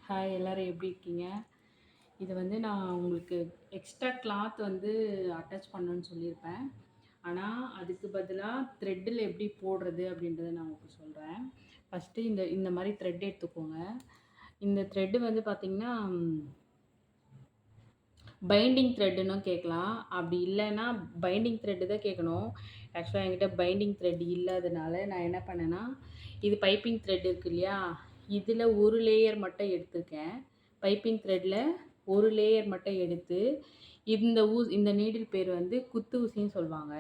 Hi, எல்லோரும் எப்படி இருக்கீங்க? இது வந்து நான் உங்களுக்கு எக்ஸ்ட்ரா கிளாத் வந்து அட்டாச் பண்ணணும்னு சொல்லியிருப்பேன். ஆனால் அதுக்கு பதிலாக த்ரெட்டில் எப்படி போடுறது அப்படின்றத நான் உங்களுக்கு சொல்கிறேன். ஃபஸ்ட்டு இந்த இந்த மாதிரி த்ரெட் எடுத்துக்கோங்க. இந்த த்ரெட்டு வந்து பார்த்திங்கன்னா பைண்டிங் த்ரெட்டுன்னு கேட்கலாம். அப்படி இல்லைன்னா பைண்டிங் த்ரெட்டு தான் கேட்கணும். ஆக்சுவலாக என்கிட்ட பைண்டிங் த்ரெட் இல்லாதனால நான் என்ன பண்ணேன்னா, இது பைப்பிங் த்ரெட் இருக்கு இல்லையா, இதில் ஒரு லேயர் மட்டும் எடுத்திருக்கேன். பைப்பிங் த்ரெட்டில் ஒரு லேயர் மட்டும் எடுத்து இந்த நீடில் பேர் வந்து குத்து ஊசின்னு சொல்லுவாங்க.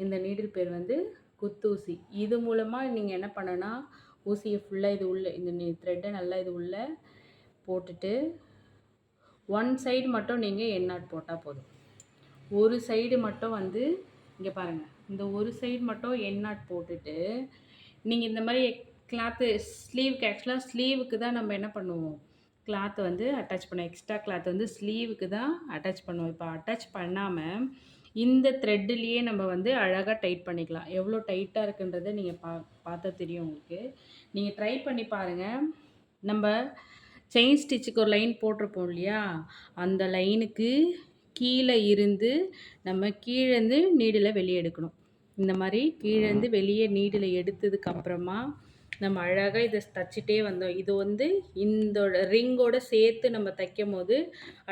இந்த நீடில் பேர் வந்து குத்து ஊசி. இது மூலமாக நீங்கள் என்ன பண்ணனா, ஊசியை ஃபுல்லாக இது உள்ள இந்த த்ரெட்டை நல்லா இது உள்ள போட்டுட்டு ஒன் சைடு மட்டும் நீங்கள் என் நாட் போட்டால் போதும். ஒரு சைடு மட்டும் வந்து இங்கே பாருங்கள், இந்த ஒரு சைடு மட்டும் என் நாட் போட்டுட்டு நீங்கள் இந்த மாதிரி கிளாத்து ஸ்லீவுக்கு ஆக்சுவலாக ஸ்லீவுக்கு தான் நம்ம என்ன பண்ணுவோம், கிளாத்தை வந்து அட்டாச் பண்ணுவோம். எக்ஸ்ட்ரா கிளாத் வந்து ஸ்லீவுக்கு தான் அட்டாச் பண்ணுவோம். இப்போ அட்டாச் பண்ணாமல் இந்த த்ரெட்டுலேயே நம்ம வந்து அழகாக டைட் பண்ணிக்கலாம். எவ்வளோ டைட்டாக இருக்குன்றதை நீங்கள் பார்த்தா தெரியும் உங்களுக்கு. நீங்கள் ட்ரை பண்ணி பாருங்கள். நம்ம செயின் ஸ்டிச்சுக்கு ஒரு லைன் போட்டிருப்போம் இல்லையா, அந்த லைனுக்கு கீழே இருந்து நம்ம கீழேருந்து நீடில் வெளியே எடுக்கணும். இந்த மாதிரி கீழேருந்து வெளியே நீடில் எடுத்ததுக்கப்புறமா நம்ம அழகாக இதை தச்சுட்டே வந்தோம். இது வந்து இந்தோட ரிங்கோட சேர்த்து நம்ம தைக்கும் போது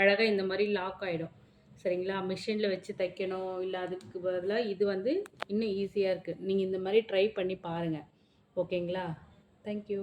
அழகாக இந்த மாதிரி லாக் ஆகிடும். சரிங்களா? மிஷினில் வச்சு தைக்கணும் இல்லை, அதுக்கு பதிலாக இது வந்து இன்னும் ஈஸியாக இருக்குது. நீங்கள் இந்த மாதிரி ட்ரை பண்ணி பாருங்கள். ஓகேங்களா? தேங்க்யூ.